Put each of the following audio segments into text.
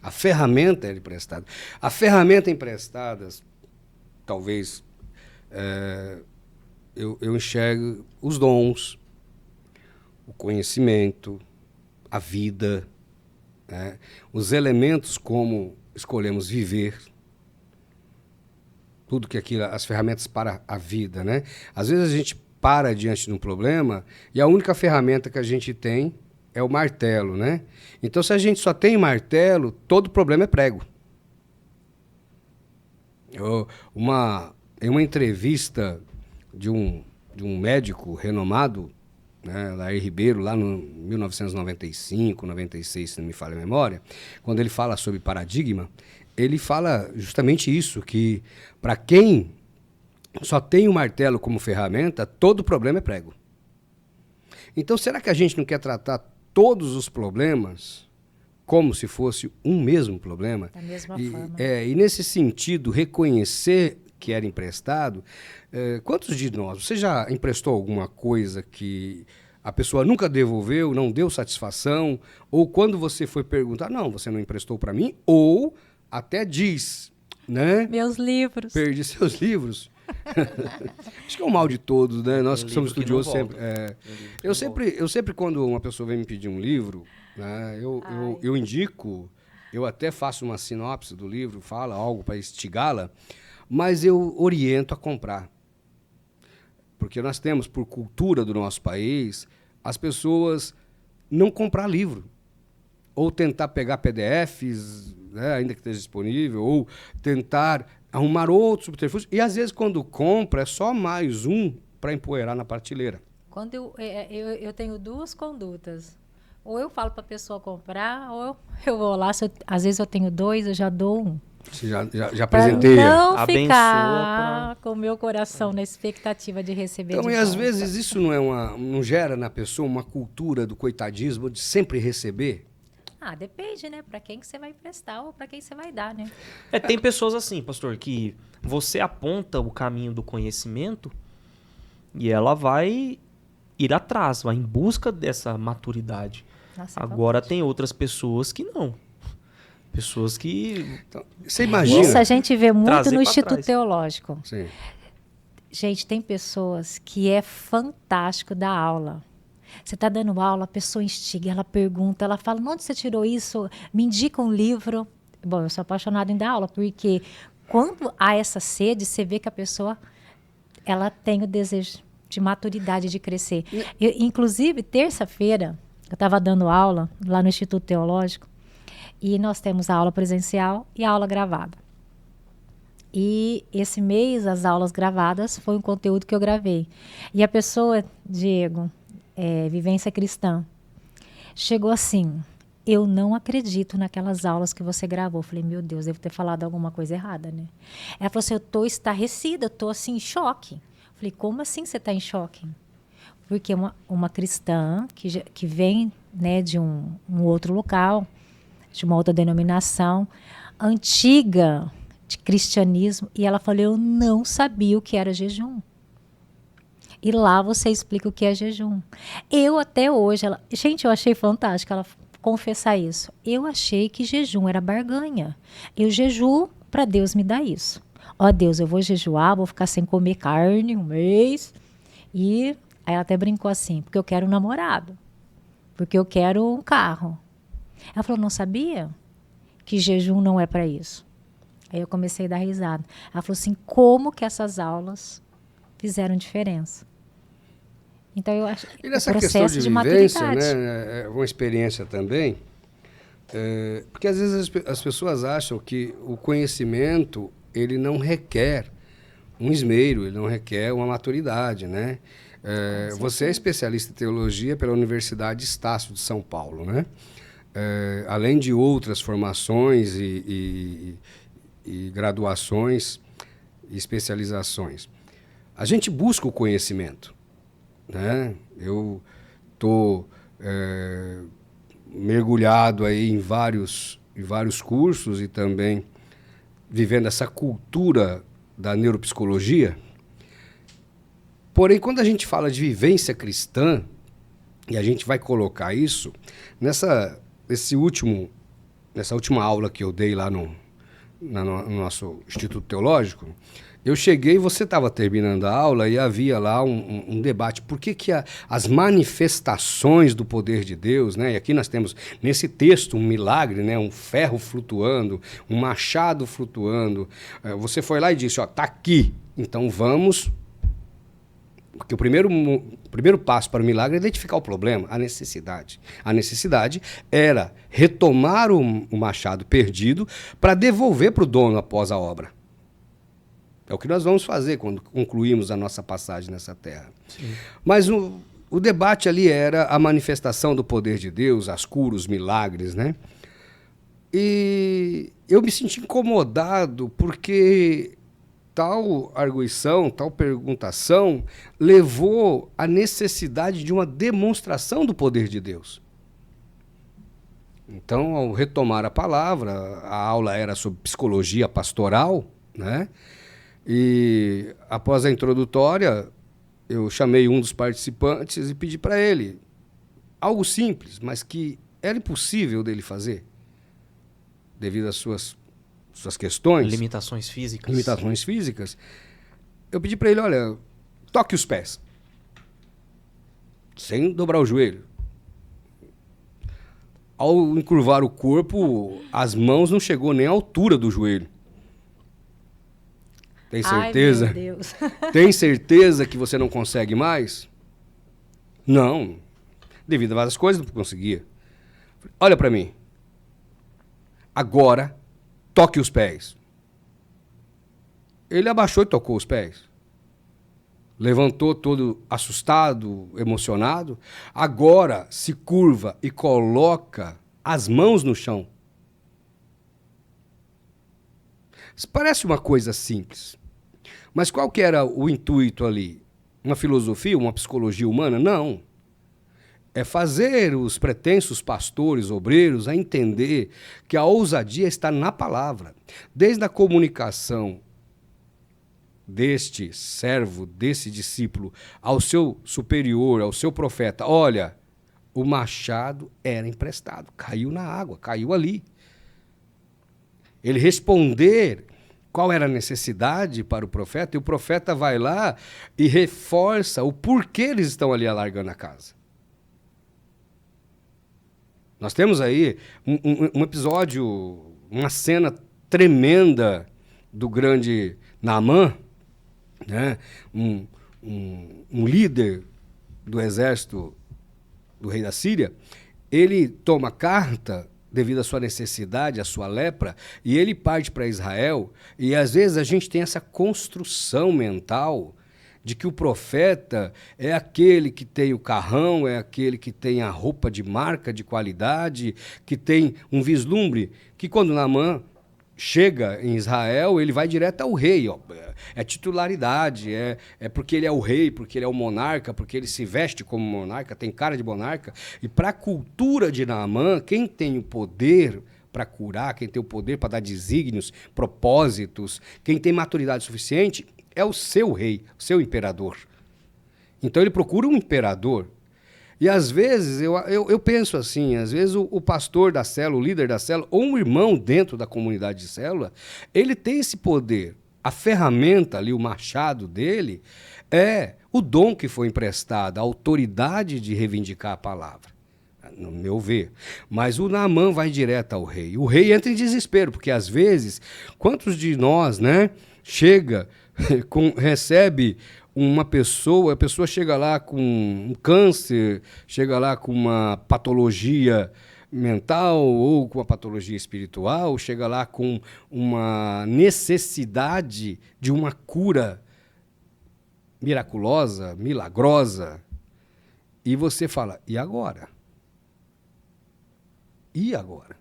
A ferramenta é emprestada. A ferramenta emprestada, talvez, eu enxergo os dons, o conhecimento, a vida, né? Os elementos como escolhemos viver, tudo que aquilo, as ferramentas para a vida, né? Às vezes a gente para diante de um problema e a única ferramenta que a gente tem é o martelo, né? Então, se a gente só tem martelo, todo problema é prego. Em uma entrevista de um médico renomado, né, Lair Ribeiro, lá no 1995, 96, se não me falha a memória, quando ele fala sobre paradigma, ele fala justamente isso, que para quem só tem o martelo como ferramenta, todo problema é prego. Então, será que a gente não quer tratar todos os problemas como se fosse um mesmo problema? Da mesma forma. E nesse sentido, reconhecer que era emprestado, quantos de nós, você já emprestou alguma coisa que a pessoa nunca devolveu, não deu satisfação, ou quando você foi perguntar, não, você não emprestou para mim, ou até diz, né? Meus livros. Perdi seus livros. Acho que é o mal de todos, né? Nós que somos estudiosos sempre. Eu sempre, quando uma pessoa vem me pedir um livro, né, eu indico, eu até faço uma sinopse do livro, falo algo para instigá-la, mas eu oriento a comprar. Porque nós temos, por cultura do nosso país, as pessoas não comprar livro. Ou tentar pegar PDFs, né, ainda que esteja disponível, ou tentar arrumar outros subterfúgios. E, às vezes, quando compra, é só mais um para empoeirar na prateleira. Quando eu tenho duas condutas. Ou eu falo para a pessoa comprar, ou eu vou lá. Às vezes eu tenho dois, eu já dou um. Você já apresentei. Não ficar com o meu coração na expectativa de receber então, de e volta. às vezes isso não gera na pessoa uma cultura do coitadismo de sempre receber? Depende, né? Para quem que você vai emprestar ou para quem você vai dar, né? Tem pessoas assim, pastor, que você aponta o caminho do conhecimento e ela vai ir atrás, vai em busca dessa maturidade. Nossa, agora tem outras pessoas que não. Pessoas que... Então, você imagina... Isso a gente vê muito trazer no pra Instituto trás. Teológico. Sim. Gente, tem pessoas que é fantástico dar aula. Você está dando aula, a pessoa instiga, ela pergunta, ela fala, onde você tirou isso? Me indica um livro. Bom, eu sou apaixonada em dar aula, porque quando há essa sede, você vê que a pessoa ela tem o desejo de maturidade, de crescer. Inclusive, terça-feira, eu estava dando aula lá no Instituto Teológico, e nós temos a aula presencial e a aula gravada. E esse mês, as aulas gravadas foi um conteúdo que eu gravei. E a pessoa, Diego, Vivência Cristã, chegou assim, eu não acredito naquelas aulas que você gravou. Eu falei, meu Deus, devo ter falado alguma coisa errada, né? Ela falou assim, eu estou estarrecida, eu estou assim, em choque. Eu falei, como assim você está em choque? Porque uma cristã que vem, né, de um outro local, de uma outra denominação, antiga de cristianismo, e ela falou, eu não sabia o que era jejum. E lá você explica o que é jejum. Eu até hoje, gente, eu achei fantástico ela confessar isso. Eu achei que jejum era barganha. Eu jejuo para Deus me dar isso. Ó Deus, eu vou jejuar, vou ficar sem comer carne um mês. E aí ela até brincou assim, porque eu quero um namorado. Porque eu quero um carro. Ela falou, não sabia que jejum não é para isso. Aí eu comecei a dar risada. Ela falou assim, como que essas aulas fizeram diferença? Então eu acho que e nessa o processo questão de vivência, né, é uma experiência também, porque às vezes as pessoas acham que o conhecimento ele não requer um esmero, ele não requer uma maturidade, né? Você é especialista em teologia pela Universidade Estácio de São Paulo, né? Além de outras formações e graduações e especializações. A gente busca o conhecimento, né? Eu estou mergulhado aí em vários cursos e também vivendo essa cultura da neuropsicologia. Porém, quando a gente fala de vivência cristã, e a gente vai colocar isso, nesse último nessa última aula que eu dei lá no nosso Instituto Teológico, eu cheguei, você estava terminando a aula e havia lá um debate. Por que as manifestações do poder de Deus, né? E aqui nós temos, nesse texto, um milagre, né? Um ferro flutuando, um machado flutuando. Você foi lá e disse, ó, tá aqui, então vamos... Porque o primeiro passo para o milagre é identificar o problema, a necessidade. A necessidade era retomar o machado perdido para devolver para o dono após a obra. É o que nós vamos fazer quando concluímos a nossa passagem nessa terra. Sim. Mas o debate ali era a manifestação do poder de Deus, as curas, os milagres, né? E eu me senti incomodado porque tal arguição, tal perguntação levou à necessidade de uma demonstração do poder de Deus. Então, ao retomar a palavra, a aula era sobre psicologia pastoral, né? E após a introdutória, eu chamei um dos participantes e pedi para ele algo simples, mas que era impossível dele fazer, devido às suas questões. Limitações físicas. Limitações físicas. Eu pedi para ele, olha, toque os pés, sem dobrar o joelho. Ao encurvar o corpo, as mãos não chegou nem à altura do joelho. Tem certeza? Ai, meu Deus. Tem certeza que você não consegue mais? Não. Devido a várias coisas, não conseguia. Olha para mim. Agora, toque os pés. Ele abaixou e tocou os pés. Levantou todo assustado, emocionado. Agora se curva e coloca as mãos no chão. Isso parece uma coisa simples. Mas qual que era o intuito ali? Uma filosofia, uma psicologia humana? Não. É fazer os pretensos pastores, obreiros, a entender que a ousadia está na palavra. Desde a comunicação deste servo, desse discípulo, ao seu superior, ao seu profeta. Olha, o machado era emprestado, caiu na água, caiu ali. Ele responder qual era a necessidade para o profeta, e o profeta vai lá e reforça o porquê eles estão ali alargando a casa. Nós temos aí um episódio, uma cena tremenda do grande Naamã, né? um líder do exército do rei da Síria. Ele toma carta devido à sua necessidade, à sua lepra, e ele parte para Israel, e às vezes a gente tem essa construção mental de que o profeta é aquele que tem o carrão, é aquele que tem a roupa de marca, de qualidade, que tem um vislumbre, que quando Naamã chega em Israel, ele vai direto ao rei. Ó. É titularidade, é porque ele é o rei, porque ele é o monarca, porque ele se veste como monarca, tem cara de monarca. E para a cultura de Naamã, quem tem o poder para curar, quem tem o poder para dar desígnios, propósitos, quem tem maturidade suficiente, é o seu rei, o seu imperador. Então ele procura um imperador. E às vezes, eu penso assim, às vezes o pastor da célula, o líder da célula, ou um irmão dentro da comunidade de célula, ele tem esse poder. A ferramenta ali, o machado dele, é o dom que foi emprestado, a autoridade de reivindicar a palavra, no meu ver. Mas o Naamã vai direto ao rei. O rei entra em desespero, porque às vezes, quantos de nós, né, recebe uma pessoa, a pessoa chega lá com um câncer, chega lá com uma patologia mental ou com uma patologia espiritual, chega lá com uma necessidade de uma cura miraculosa, milagrosa, e você fala, e agora? E agora?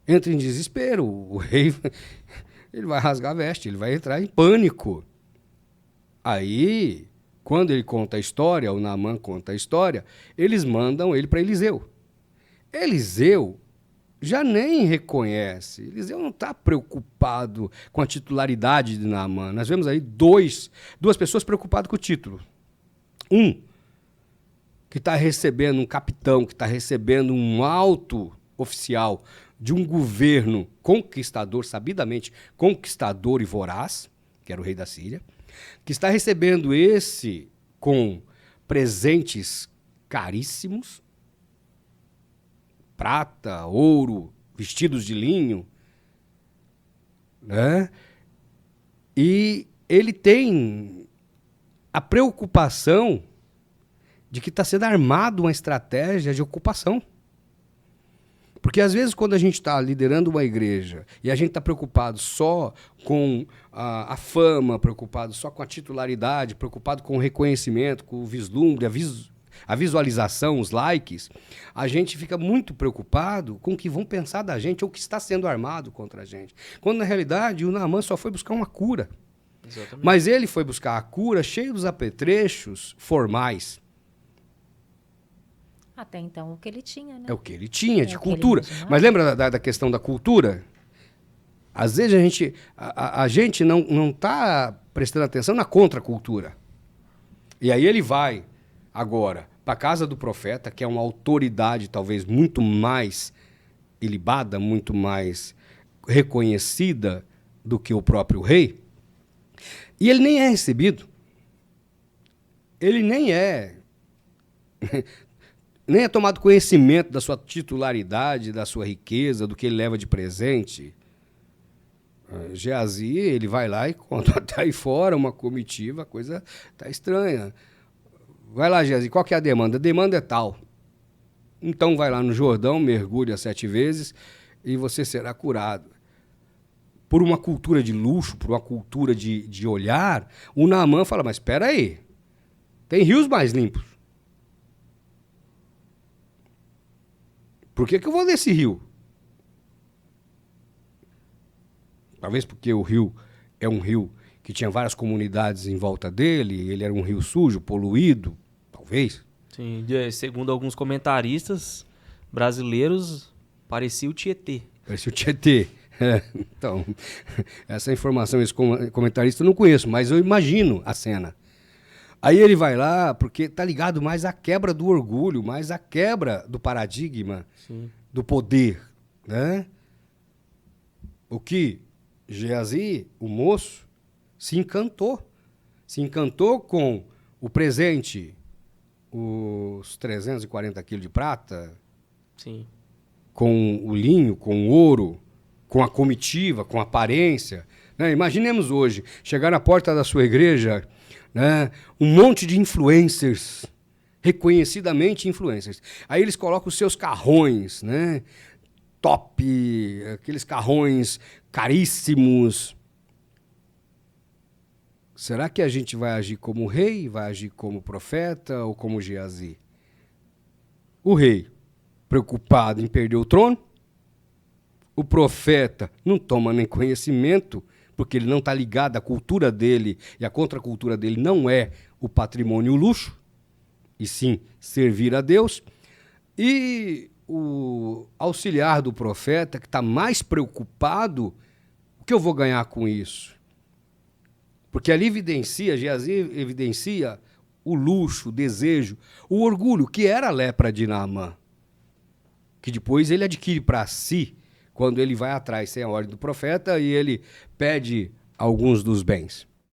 Entra em desespero, o rei ele vai rasgar a veste, ele vai entrar em pânico. Aí, quando ele conta a história, o Naamã conta a história, eles mandam ele para Eliseu. Eliseu já nem reconhece. Eliseu não está preocupado com a titularidade de Naamã. Nós vemos aí duas pessoas preocupadas com o título. Um, que está recebendo um capitão, que está recebendo um alto oficial de um governo conquistador, sabidamente conquistador e voraz, que era o rei da Síria, que está recebendo esse com presentes caríssimos, prata, ouro, vestidos de linho, né? E ele tem a preocupação de que está sendo armado uma estratégia de ocupação. Porque às vezes quando a gente está liderando uma igreja e a gente está preocupado só com a fama, preocupado só com a titularidade, preocupado com o reconhecimento, com o vislumbre, a visualização, os likes, a gente fica muito preocupado com o que vão pensar da gente ou o que está sendo armado contra a gente. Quando na realidade o Naamã só foi buscar uma cura. Exatamente. Mas ele foi buscar a cura cheio dos apetrechos formais. Até então, o que ele tinha, né? É o que ele tinha de o que ele cultura. imaginava. Mas lembra da questão da cultura? Às vezes a gente não está prestando atenção na contracultura. E aí ele vai agora para a casa do profeta, que é uma autoridade talvez muito mais ilibada, muito mais reconhecida do que o próprio rei. E ele nem é recebido. Ele nem é tomado conhecimento da sua titularidade, da sua riqueza, do que ele leva de presente. Geazi, ele vai lá e conta até aí fora uma comitiva, a coisa tá estranha. Vai lá, Geazi, qual que é a demanda? A demanda é tal. Então vai lá no Jordão, mergulha 7 vezes e você será curado. Por uma cultura de luxo, por uma cultura de olhar, o Naamã fala, mas espera aí, tem rios mais limpos. Por que eu vou nesse rio? Talvez porque o rio é um rio que tinha várias comunidades em volta dele, ele era um rio sujo, poluído, talvez. Sim, segundo alguns comentaristas brasileiros, parecia o Tietê. Parecia o Tietê. Então, essa informação, esse comentarista eu não conheço, mas eu imagino a cena. Aí ele vai lá porque tá ligado mais à quebra do orgulho, mais à quebra do paradigma, sim, do poder, né? O que Geazi, o moço, se encantou com o presente, os 340 quilos de prata, sim, com o linho, com o ouro, com a comitiva, com a aparência, né? Imaginemos hoje, chegar na porta da sua igreja, né, um monte de influencers, reconhecidamente influencers. Aí eles colocam os seus carrões, né, top, aqueles carrões caríssimos. Será que a gente vai agir como rei, vai agir como profeta ou como Geazi? O rei, preocupado em perder o trono. O profeta não toma nem conhecimento, porque ele não está ligado à cultura dele, e a contracultura dele não é o patrimônio e o luxo, e sim servir a Deus. E o auxiliar do profeta, que está mais preocupado, o que eu vou ganhar com isso? Porque ali Geazi evidencia o luxo, o desejo, o orgulho, que era a lepra de Naamã, que depois ele adquire para si, quando ele vai atrás sem a ordem do profeta e ele pede alguns dos bens.